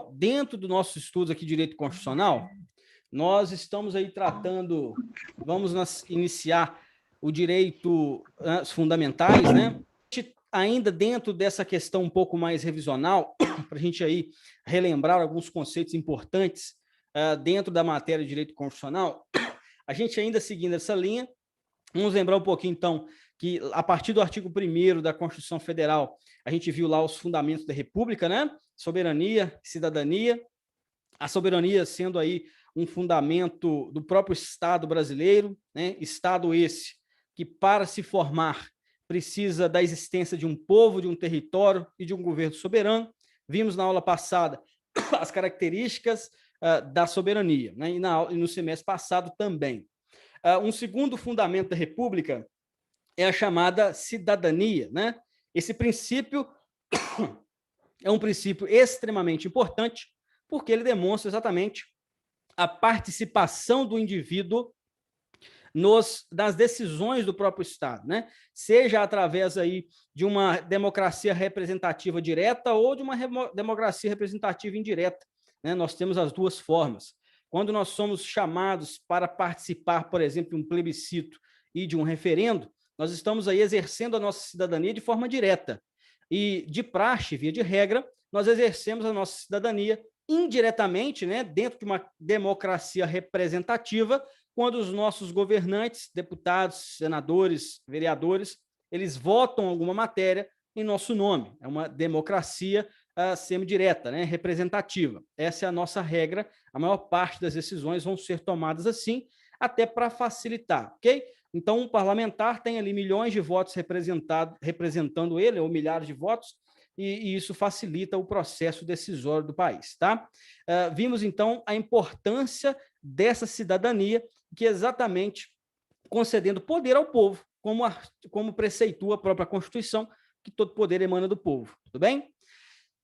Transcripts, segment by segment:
Pessoal, dentro do nosso estudo aqui de Direito Constitucional, nós estamos aí tratando, iniciar o direito fundamentais, né? Ainda dentro dessa questão um pouco mais revisional, para a gente aí relembrar alguns conceitos importantes dentro da matéria de direito constitucional, a gente ainda seguindo essa linha, vamos lembrar um pouquinho, então, que a partir do artigo 1º da Constituição Federal, a gente viu lá os fundamentos da República, né? Soberania, cidadania, a soberania sendo aí um fundamento do próprio Estado brasileiro, né? Estado esse que, para se formar, precisa da existência de um povo, de um território e de um governo soberano. Vimos na aula passada as características da soberania, né? E no semestre passado também. Um segundo fundamento da República é a chamada cidadania, né? Esse princípio é um princípio extremamente importante, porque ele demonstra exatamente a participação do indivíduo nas decisões do próprio Estado, né? Seja através aí de uma democracia representativa direta ou de uma democracia representativa indireta, né? Nós temos as duas formas. Quando nós somos chamados para participar, por exemplo, de um plebiscito e de um referendo, nós estamos aí exercendo a nossa cidadania de forma direta. E, de praxe, via de regra, nós exercemos a nossa cidadania indiretamente, né, dentro de uma democracia representativa, quando os nossos governantes, deputados, senadores, vereadores, eles votam alguma matéria em nosso nome. É uma democracia semidireta, né, representativa. Essa é a nossa regra. A maior parte das decisões vão ser tomadas assim, até para facilitar, ok? Então, um parlamentar tem ali milhões de votos representando ele, ou milhares de votos, e isso facilita o processo decisório do país, tá? Vimos, então, a importância dessa cidadania, que é exatamente concedendo poder ao povo, como preceitua a própria Constituição, que todo poder emana do povo, tudo bem?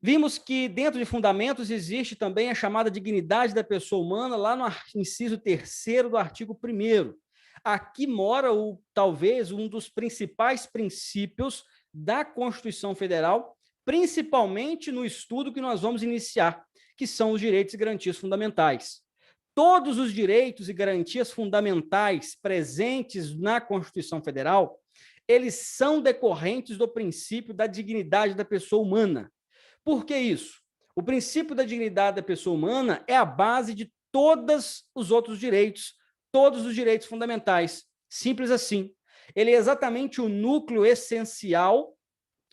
Vimos que dentro de fundamentos existe também a chamada dignidade da pessoa humana, lá no inciso 3º do artigo 1º. Aqui mora, talvez, um dos principais princípios da Constituição Federal, principalmente no estudo que nós vamos iniciar, que são os direitos e garantias fundamentais. Todos os direitos e garantias fundamentais presentes na Constituição Federal, eles são decorrentes do princípio da dignidade da pessoa humana. Por que isso? O princípio da dignidade da pessoa humana é a base de todos os outros direitos, todos os direitos fundamentais. Simples assim. Ele é exatamente o núcleo essencial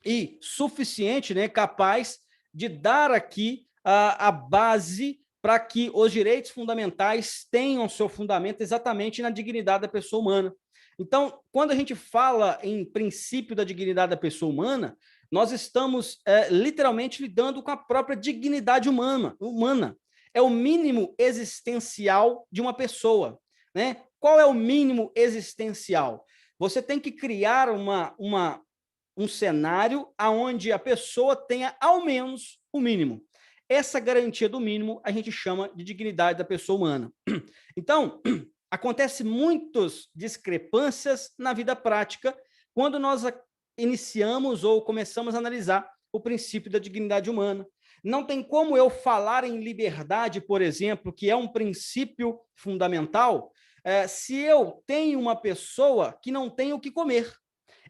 e suficiente, né, capaz de dar aqui a base para que os direitos fundamentais tenham seu fundamento exatamente na dignidade da pessoa humana. Então, quando a gente fala em princípio da dignidade da pessoa humana, nós estamos literalmente lidando com a própria dignidade humana. É o mínimo existencial de uma pessoa, né? Qual é o mínimo existencial? Você tem que criar um cenário onde a pessoa tenha ao menos o mínimo. Essa garantia do mínimo a gente chama de dignidade da pessoa humana. Então, acontece muitas discrepâncias na vida prática quando nós iniciamos ou começamos a analisar o princípio da dignidade humana. Não tem como eu falar em liberdade, por exemplo, que é um princípio fundamental, se eu tenho uma pessoa que não tem o que comer.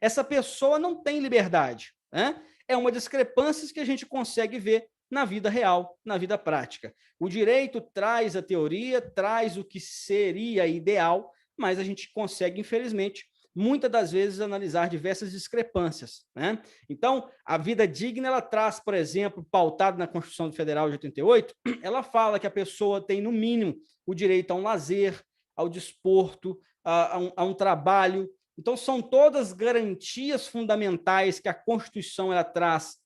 Essa pessoa não tem liberdade, né? É uma discrepância que a gente consegue ver na vida real, na vida prática. O direito traz a teoria, traz o que seria ideal, mas a gente consegue, infelizmente, muitas das vezes analisar diversas discrepâncias, né? Então, a vida digna, ela traz, por exemplo, pautado na Constituição Federal de 88, ela fala que a pessoa tem, no mínimo, o direito a um lazer, ao desporto, a um trabalho. Então, são todas garantias fundamentais que a Constituição ela traz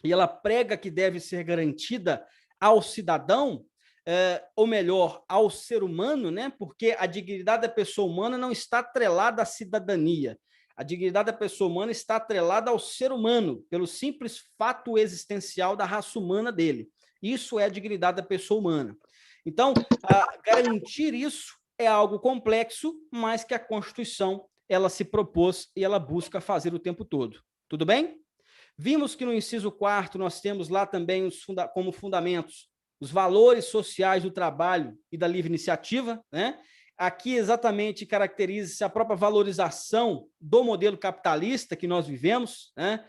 e ela prega que deve ser garantida ao cidadão, ou melhor, ao ser humano, né? Porque a dignidade da pessoa humana não está atrelada à cidadania. A dignidade da pessoa humana está atrelada ao ser humano, pelo simples fato existencial da raça humana dele. Isso é a dignidade da pessoa humana. Então, garantir isso é algo complexo, mas que a Constituição ela se propôs e ela busca fazer o tempo todo. Tudo bem? Vimos que no inciso 4º nós temos lá também como fundamentos os valores sociais do trabalho e da livre iniciativa, né? Aqui exatamente caracteriza-se a própria valorização do modelo capitalista que nós vivemos, né?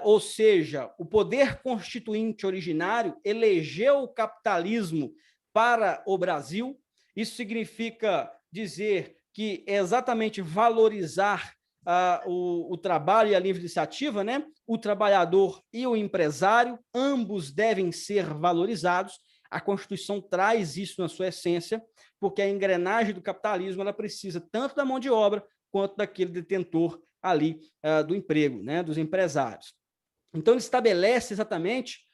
Ou seja, o poder constituinte originário elegeu o capitalismo para o Brasil. Isso significa dizer que é exatamente valorizar o trabalho e a livre iniciativa, né? O trabalhador e o empresário, ambos devem ser valorizados. A Constituição traz isso na sua essência, porque a engrenagem do capitalismo ela precisa tanto da mão de obra quanto daquele detentor ali do emprego, né? Dos empresários. Então, ele estabelece exatamente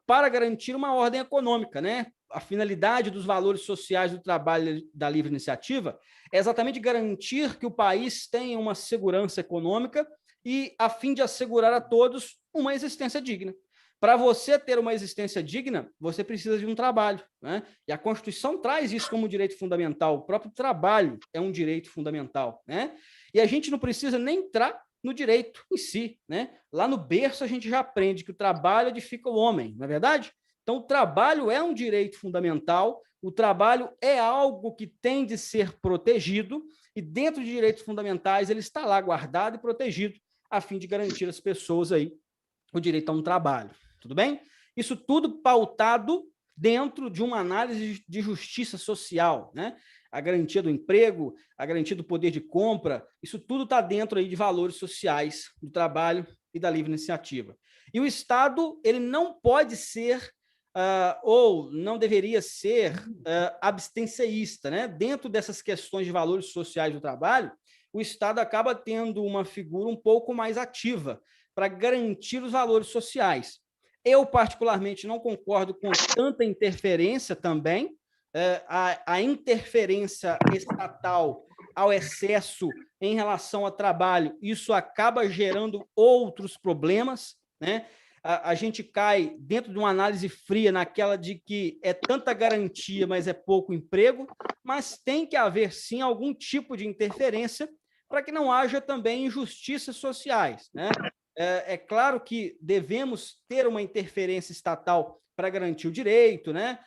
para garantir uma ordem econômica, né? A finalidade dos valores sociais do trabalho da livre iniciativa é exatamente garantir que o país tenha uma segurança econômica e a fim de assegurar a todos uma existência digna. Para você ter uma existência digna, você precisa de um trabalho, né? E a Constituição traz isso como direito fundamental. O próprio trabalho é um direito fundamental, né? E a gente não precisa nem entrar no direito em si, né? Lá no berço a gente já aprende que o trabalho edifica o homem, não é verdade? Então, o trabalho é um direito fundamental, o trabalho é algo que tem de ser protegido, e dentro de direitos fundamentais ele está lá guardado e protegido, a fim de garantir às pessoas aí o direito a um trabalho. Tudo bem? Isso tudo pautado dentro de uma análise de justiça social, né? A garantia do emprego, a garantia do poder de compra, isso tudo está dentro aí de valores sociais do trabalho e da livre iniciativa. E o Estado, ele não pode ser ou não deveria ser abstencionista, né? Dentro dessas questões de valores sociais do trabalho, o Estado acaba tendo uma figura um pouco mais ativa para garantir os valores sociais. Eu, particularmente, não concordo com tanta interferência também, a interferência estatal ao excesso em relação ao trabalho, isso acaba gerando outros problemas, né? A gente cai dentro de uma análise fria naquela de que é tanta garantia, mas é pouco emprego, mas tem que haver, sim, algum tipo de interferência para que não haja também injustiças sociais, né? É claro que devemos ter uma interferência estatal para garantir o direito, né?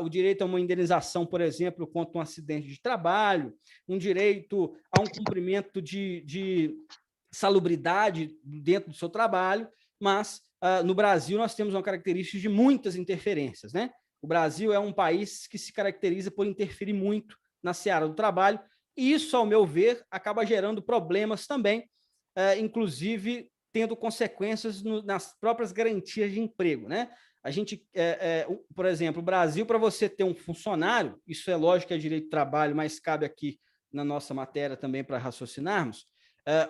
O direito a uma indenização, por exemplo, contra um acidente de trabalho, um direito a um cumprimento de salubridade dentro do seu trabalho, mas no Brasil nós temos uma característica de muitas interferências, né? O Brasil é um país que se caracteriza por interferir muito na seara do trabalho, e isso, ao meu ver, acaba gerando problemas também, inclusive tendo consequências nas próprias garantias de emprego, né? A gente, por exemplo, o Brasil, para você ter um funcionário, isso é lógico que é direito do trabalho, mas cabe aqui na nossa matéria também para raciocinarmos,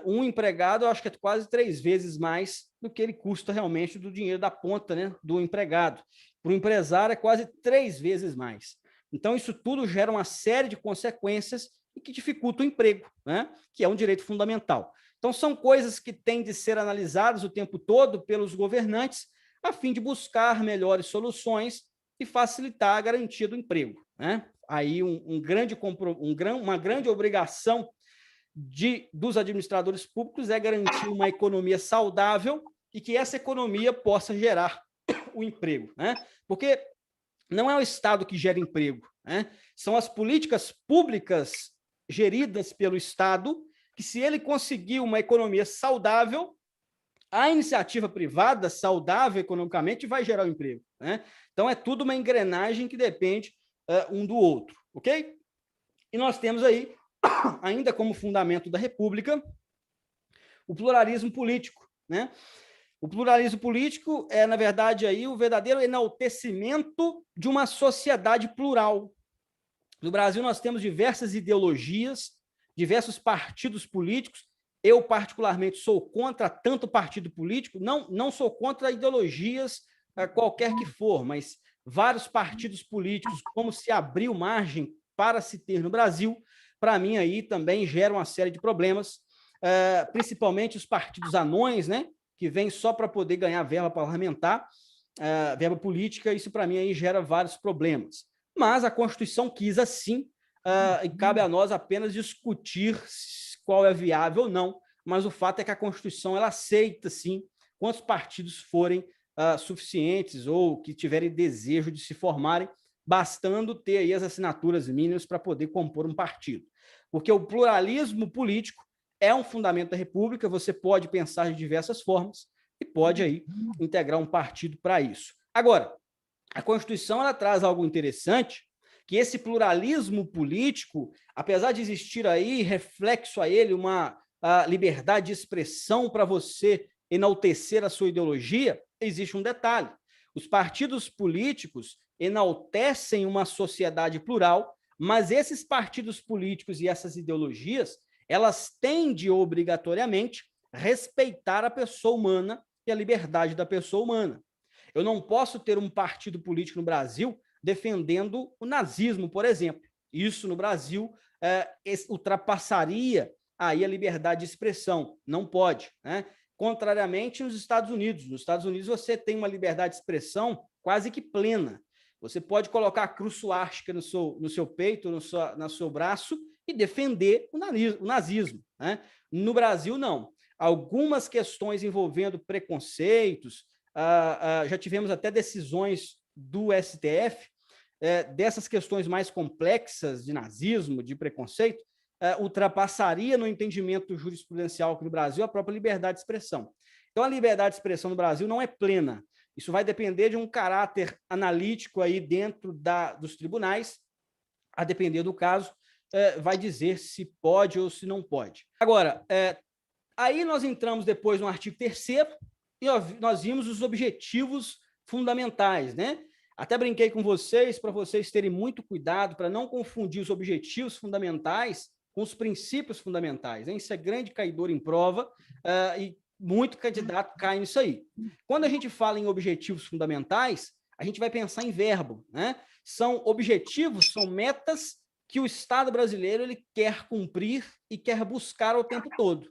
um empregado, eu acho que é quase 3 vezes mais do que ele custa realmente do dinheiro da ponta, né, do empregado. Para o empresário, é quase 3 vezes mais. Então, isso tudo gera uma série de consequências e que dificulta o emprego, né, que é um direito fundamental. Então, são coisas que têm de ser analisadas o tempo todo pelos governantes, a fim de buscar melhores soluções e facilitar a garantia do emprego, né? Aí uma grande obrigação dos administradores públicos é garantir uma economia saudável e que essa economia possa gerar o emprego, né? Porque não é o Estado que gera emprego, né? São as políticas públicas geridas pelo Estado que, se ele conseguir uma economia saudável, a iniciativa privada saudável economicamente vai gerar o emprego, né? Então, é tudo uma engrenagem que depende um do outro, ok? E nós temos aí, ainda como fundamento da República, o pluralismo político, né? O pluralismo político é, na verdade, aí o verdadeiro enaltecimento de uma sociedade plural. No Brasil, nós temos diversas ideologias, diversos partidos políticos. Eu, particularmente, sou contra tanto partido político, não sou contra ideologias qualquer que for, mas vários partidos políticos, como se abriu margem para se ter no Brasil, para mim aí também gera uma série de problemas, principalmente os partidos anões, né, que vêm só para poder ganhar verba parlamentar, verba política, isso para mim aí gera vários problemas. Mas a Constituição quis assim, e cabe a nós apenas discutir qual é viável ou não, mas o fato é que a Constituição ela aceita, sim, quantos partidos forem suficientes ou que tiverem desejo de se formarem, bastando ter aí as assinaturas mínimas para poder compor um partido. Porque o pluralismo político é um fundamento da República, você pode pensar de diversas formas e pode aí integrar um partido para isso. Agora, a Constituição ela traz algo interessante, que esse pluralismo político, apesar de existir aí reflexo a ele uma liberdade de expressão para você enaltecer a sua ideologia, existe um detalhe. Os partidos políticos enaltecem uma sociedade plural, mas esses partidos políticos e essas ideologias, elas têm de obrigatoriamente respeitar a pessoa humana e a liberdade da pessoa humana. Eu não posso ter um partido político no Brasil defendendo o nazismo, por exemplo. Isso no Brasil ultrapassaria aí a liberdade de expressão. Não pode, né? Contrariamente nos Estados Unidos. Nos Estados Unidos você tem uma liberdade de expressão quase que plena. Você pode colocar a cruz suástica no seu peito, no seu braço e defender o nazismo, né? No Brasil, não. Algumas questões envolvendo preconceitos, já tivemos até decisões do STF, dessas questões mais complexas de nazismo, de preconceito, ultrapassaria no entendimento jurisprudencial aqui no Brasil a própria liberdade de expressão. Então, a liberdade de expressão no Brasil não é plena. Isso vai depender de um caráter analítico aí dentro dos tribunais, a depender do caso, vai dizer se pode ou se não pode. Agora, aí nós entramos depois no artigo 3º e nós vimos os objetivos fundamentais, né? Até brinquei com vocês, para vocês terem muito cuidado, para não confundir os objetivos fundamentais com os princípios fundamentais, hein? Isso é grande caidor em prova, e muito candidato cai nisso aí. Quando a gente fala em objetivos fundamentais, a gente vai pensar em verbo, né? São objetivos, são metas que o Estado brasileiro ele quer cumprir e quer buscar o tempo todo.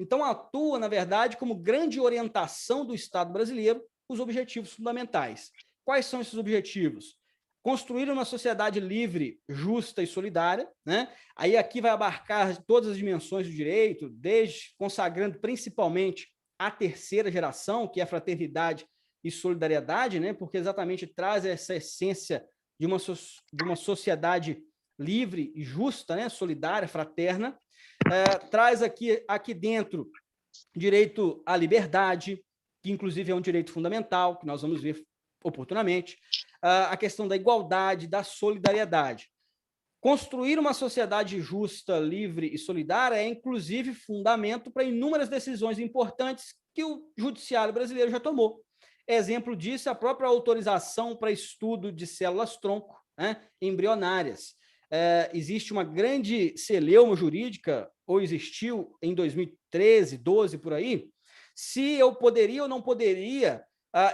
Então, atua, na verdade, como grande orientação do Estado brasileiro os objetivos fundamentais. Quais são esses objetivos? Construir uma sociedade livre, justa e solidária, né? Aí aqui vai abarcar todas as dimensões do direito, desde consagrando principalmente a terceira geração, que é a fraternidade e solidariedade, né? Porque exatamente traz essa essência de uma sociedade livre e justa, né? Solidária, fraterna. Traz aqui dentro direito à liberdade, que inclusive é um direito fundamental, que nós vamos ver oportunamente, a questão da igualdade, da solidariedade. Construir uma sociedade justa, livre e solidária é, inclusive, fundamento para inúmeras decisões importantes que o judiciário brasileiro já tomou. Exemplo disso é a própria autorização para estudo de células-tronco, né, embrionárias. Existe uma grande celeuma jurídica, ou existiu em 2013, 12, por aí, se eu poderia ou não poderia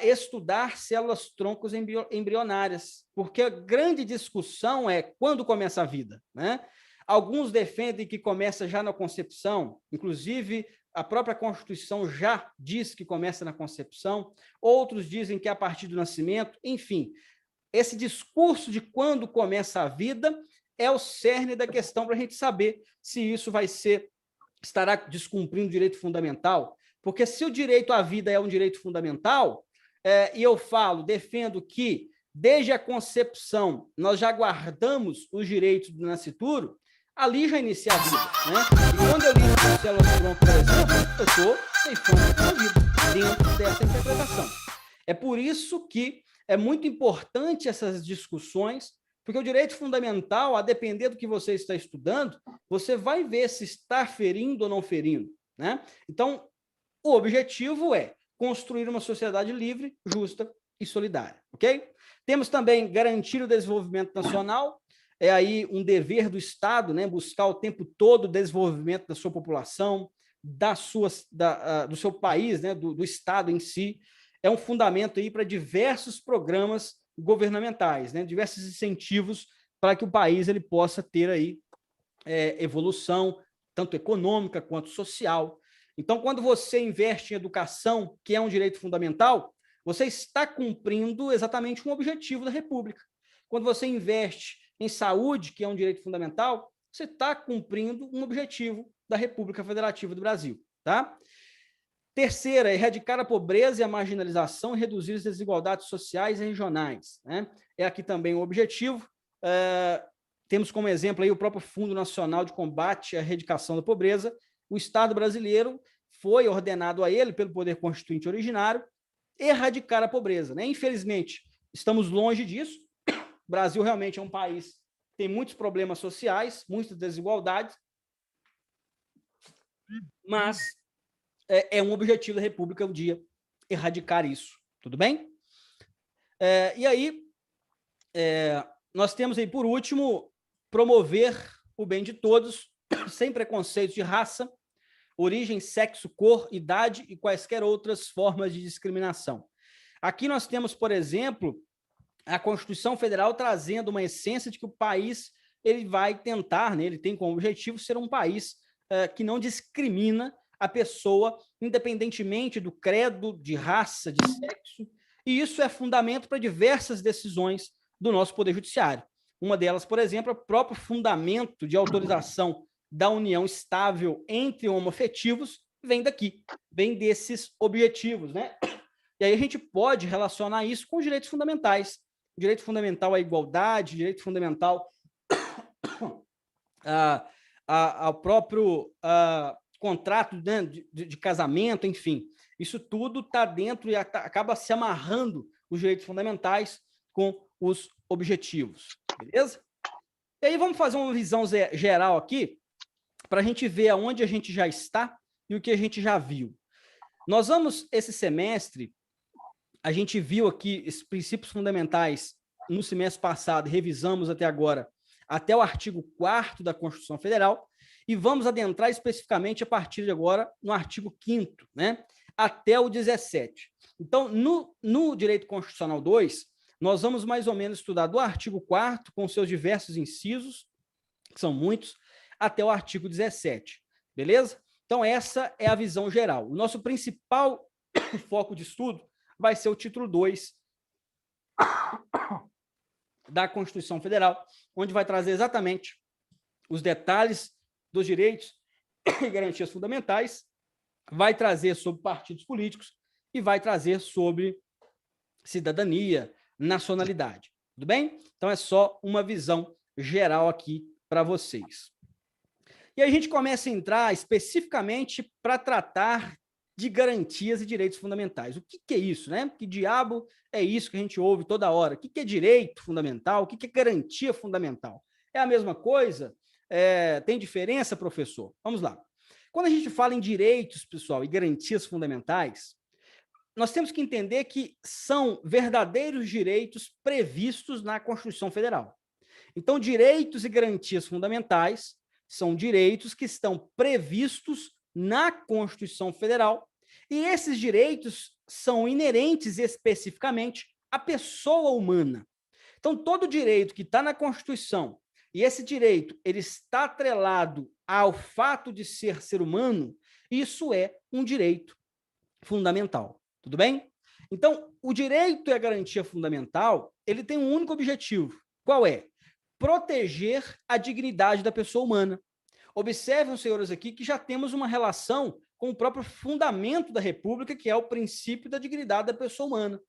estudar células-troncos embrionárias, porque a grande discussão é quando começa a vida, né? Alguns defendem que começa já na concepção, inclusive a própria Constituição já diz que começa na concepção, outros dizem que é a partir do nascimento, enfim. Esse discurso de quando começa a vida é o cerne da questão para a gente saber se isso estará descumprindo o direito fundamental, porque se o direito à vida é um direito fundamental, e eu defendo que desde a concepção nós já guardamos os direitos do nascituro, ali já inicia a vida, né? E quando eu li o células-tronco, por exemplo, eu estou ceifando a vida dentro dessa interpretação. É por isso que é muito importante essas discussões, porque o direito fundamental, a depender do que você está estudando, você vai ver se está ferindo ou não ferindo, né? Então, o objetivo é construir uma sociedade livre, justa e solidária, ok? Temos também garantir o desenvolvimento nacional, é aí um dever do Estado, né? Buscar o tempo todo o desenvolvimento da sua população, do seu país, né? Do Estado em si. É um fundamento aí para diversos programas governamentais, né? Diversos incentivos para que o país ele possa ter aí evolução, tanto econômica quanto social. Então, quando você investe em educação, que é um direito fundamental, você está cumprindo exatamente um objetivo da República. Quando você investe em saúde, que é um direito fundamental, você está cumprindo um objetivo da República Federativa do Brasil, tá? Terceira, erradicar a pobreza e a marginalização e reduzir as desigualdades sociais e regionais, né? É aqui também o objetivo. Temos como exemplo aí o próprio Fundo Nacional de Combate à Erradicação da Pobreza. O Estado brasileiro foi ordenado a ele, pelo Poder Constituinte originário, erradicar a pobreza, né? Infelizmente, estamos longe disso. O Brasil realmente é um país que tem muitos problemas sociais, muitas desigualdades, mas é um objetivo da República um dia erradicar isso, tudo bem? E aí, nós temos aí, por último, promover o bem de todos, sem preconceitos de raça, origem, sexo, cor, idade e quaisquer outras formas de discriminação. Aqui nós temos, por exemplo, a Constituição Federal trazendo uma essência de que o país ele vai tentar, né, ele tem como objetivo ser um país que não discrimina a pessoa, independentemente do credo, de raça, de sexo, e isso é fundamento para diversas decisões do nosso Poder Judiciário. Uma delas, por exemplo, é o próprio fundamento de autorização da união estável entre homoafetivos, vem daqui, vem desses objetivos, né? E aí a gente pode relacionar isso com os direitos fundamentais. Direito fundamental à igualdade, direito fundamental ao próprio contrato, né, de casamento, enfim. Isso tudo está dentro e acaba se amarrando os direitos fundamentais com os objetivos, beleza? E aí vamos fazer uma visão geral aqui, para a gente ver aonde a gente já está e o que a gente já viu. Nós vamos, esse semestre, a gente viu aqui esses princípios fundamentais no semestre passado, revisamos até agora, até o artigo 4º da Constituição Federal, e vamos adentrar especificamente a partir de agora no artigo 5º, né, até o 17. Então, no Direito Constitucional 2, nós vamos mais ou menos estudar do artigo 4º, com seus diversos incisos, que são muitos, até o artigo 17, beleza? Então, essa é a visão geral. O nosso principal foco de estudo vai ser o título 2 da Constituição Federal, onde vai trazer exatamente os detalhes dos direitos e garantias fundamentais, vai trazer sobre partidos políticos e vai trazer sobre cidadania, nacionalidade. Tudo bem? Então, é só uma visão geral aqui para vocês. E a gente começa a entrar especificamente para tratar de garantias e direitos fundamentais. O que é isso, né? Que diabo é isso que a gente ouve toda hora? O que é direito fundamental? O que é garantia fundamental? É a mesma coisa? Tem diferença, professor? Vamos lá. Quando a gente fala em direitos, pessoal, e garantias fundamentais, nós temos que entender que são verdadeiros direitos previstos na Constituição Federal. Então, direitos e garantias fundamentais são direitos que estão previstos na Constituição Federal, e esses direitos são inerentes especificamente à pessoa humana. Então, todo direito que está na Constituição, e esse direito ele está atrelado ao fato de ser humano, isso é um direito fundamental. Tudo bem? Então, o direito e a garantia fundamental, ele tem um único objetivo. Qual é? Proteger a dignidade da pessoa humana. Observem, senhores, aqui que já temos uma relação com o próprio fundamento da República, que é o princípio da dignidade da pessoa humana.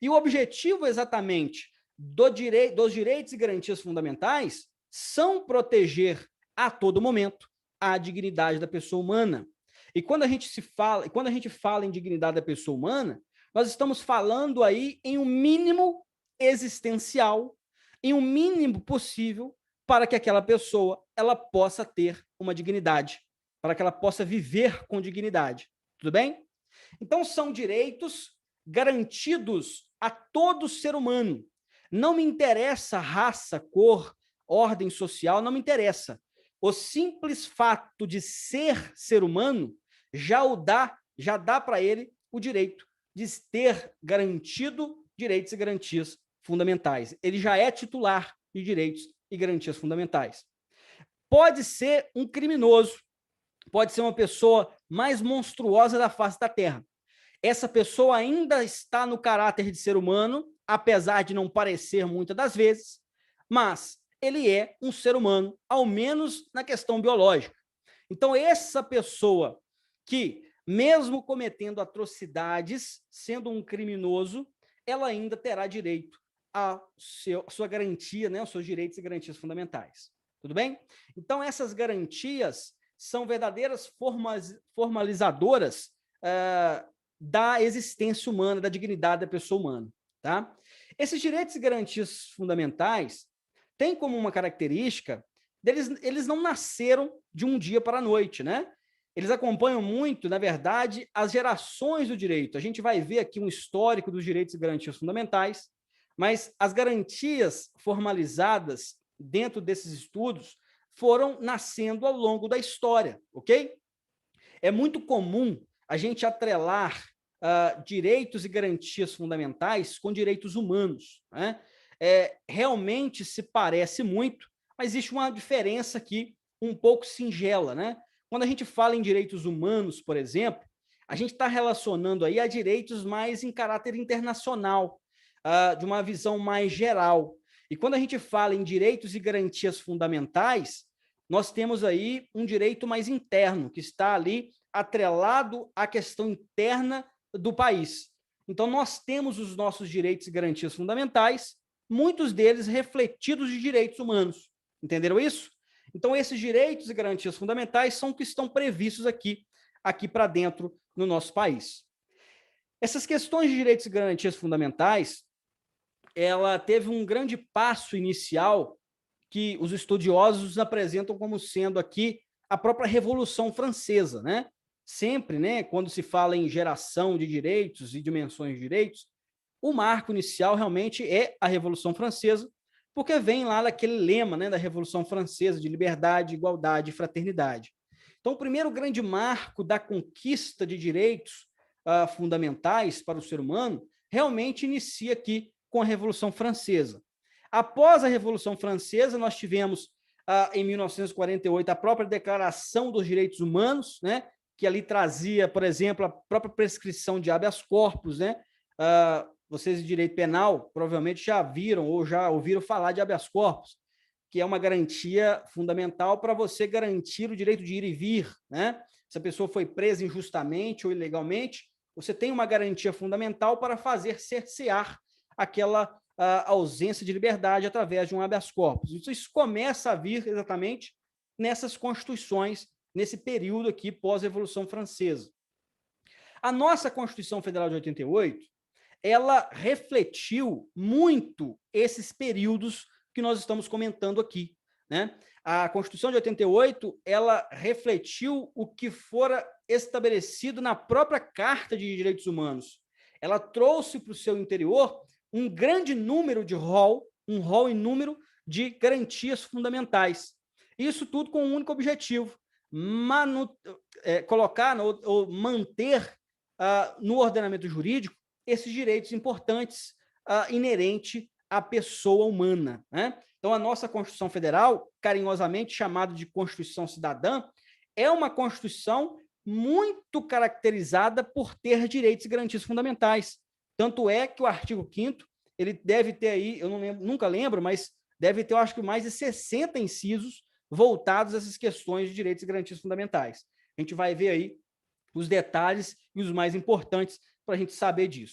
E o objetivo exatamente dos direitos e garantias fundamentais são proteger a todo momento a dignidade da pessoa humana. E quando a gente fala em dignidade da pessoa humana, nós estamos falando aí em um mínimo existencial, em um mínimo possível para que aquela pessoa ela possa ter uma dignidade, para que ela possa viver com dignidade. Tudo bem? Então, são direitos garantidos a todo ser humano. Não me interessa raça, cor, ordem social, não me interessa. O simples fato de ser humano já dá para ele o direito de ter garantido direitos e garantias fundamentais. Ele já é titular de direitos e garantias fundamentais. Pode ser um criminoso, pode ser uma pessoa mais monstruosa da face da Terra. Essa pessoa ainda está no caráter de ser humano, apesar de não parecer muitas das vezes, mas ele é um ser humano, ao menos na questão biológica. Então, essa pessoa que mesmo cometendo atrocidades, sendo um criminoso, ela ainda terá direito à sua garantia, né, aos seus direitos e garantias fundamentais. Tudo bem? Então, essas garantias são verdadeiras formalizadoras da existência humana, da dignidade da pessoa humana. Tá? Esses direitos e garantias fundamentais têm como uma característica eles não nasceram de um dia para a noite, né? Eles acompanham muito, na verdade, as gerações do direito. A gente vai ver aqui um histórico dos direitos e garantias fundamentais, mas as garantias formalizadas dentro desses estudos foram nascendo ao longo da história, ok? É muito comum a gente atrelar direitos e garantias fundamentais com direitos humanos, né? Realmente se parece muito, mas existe uma diferença aqui um pouco singela, né? Quando a gente fala em direitos humanos, por exemplo, a gente está relacionando aí a direitos mais em caráter internacional, de uma visão mais geral. E quando a gente fala em direitos e garantias fundamentais, nós temos aí um direito mais interno, que está ali atrelado à questão interna do país. Então, nós temos os nossos direitos e garantias fundamentais, muitos deles refletidos de direitos humanos. Entenderam isso? Então, esses direitos e garantias fundamentais são que estão previstos aqui para dentro no nosso país. Essas questões de direitos e garantias fundamentais, ela teve um grande passo inicial que os estudiosos apresentam como sendo aqui a própria Revolução Francesa, né? Sempre, né, quando se fala em geração de direitos e dimensões de direitos, o marco inicial realmente é a Revolução Francesa, porque vem lá daquele lema, né, da Revolução Francesa de liberdade, igualdade e fraternidade. Então, o primeiro grande marco da conquista de direitos fundamentais para o ser humano realmente inicia aqui com a Revolução Francesa. Após a Revolução Francesa, nós tivemos, em 1948, a própria Declaração dos Direitos Humanos, né, que ali trazia, por exemplo, a própria prescrição de habeas corpus, né? Vocês de direito penal provavelmente já viram ou já ouviram falar de habeas corpus, que é uma garantia fundamental para você garantir o direito de ir e vir, né? Se a pessoa foi presa injustamente ou ilegalmente, você tem uma garantia fundamental para fazer cercear aquela ausência de liberdade através de um habeas corpus. Então, isso começa a vir exatamente nessas constituições, nesse período aqui pós-Revolução Francesa. A nossa Constituição Federal de 88, ela refletiu muito esses períodos que nós estamos comentando aqui, né? A Constituição de 88, ela refletiu o que fora estabelecido na própria Carta de Direitos Humanos. Ela trouxe para o seu interior um grande número de um rol em número de garantias fundamentais. Isso tudo com um único objetivo, colocar ou manter no ordenamento jurídico esses direitos importantes inerentes à pessoa humana, né? Então, a nossa Constituição Federal, carinhosamente chamada de Constituição Cidadã, é uma Constituição muito caracterizada por ter direitos e garantias fundamentais. Tanto é que o artigo 5º, ele deve ter aí, eu não lembro, nunca lembro, mas deve ter, eu acho que mais de 60 incisos voltados a essas questões de direitos e garantias fundamentais. A gente vai ver aí os detalhes e os mais importantes para a gente saber disso.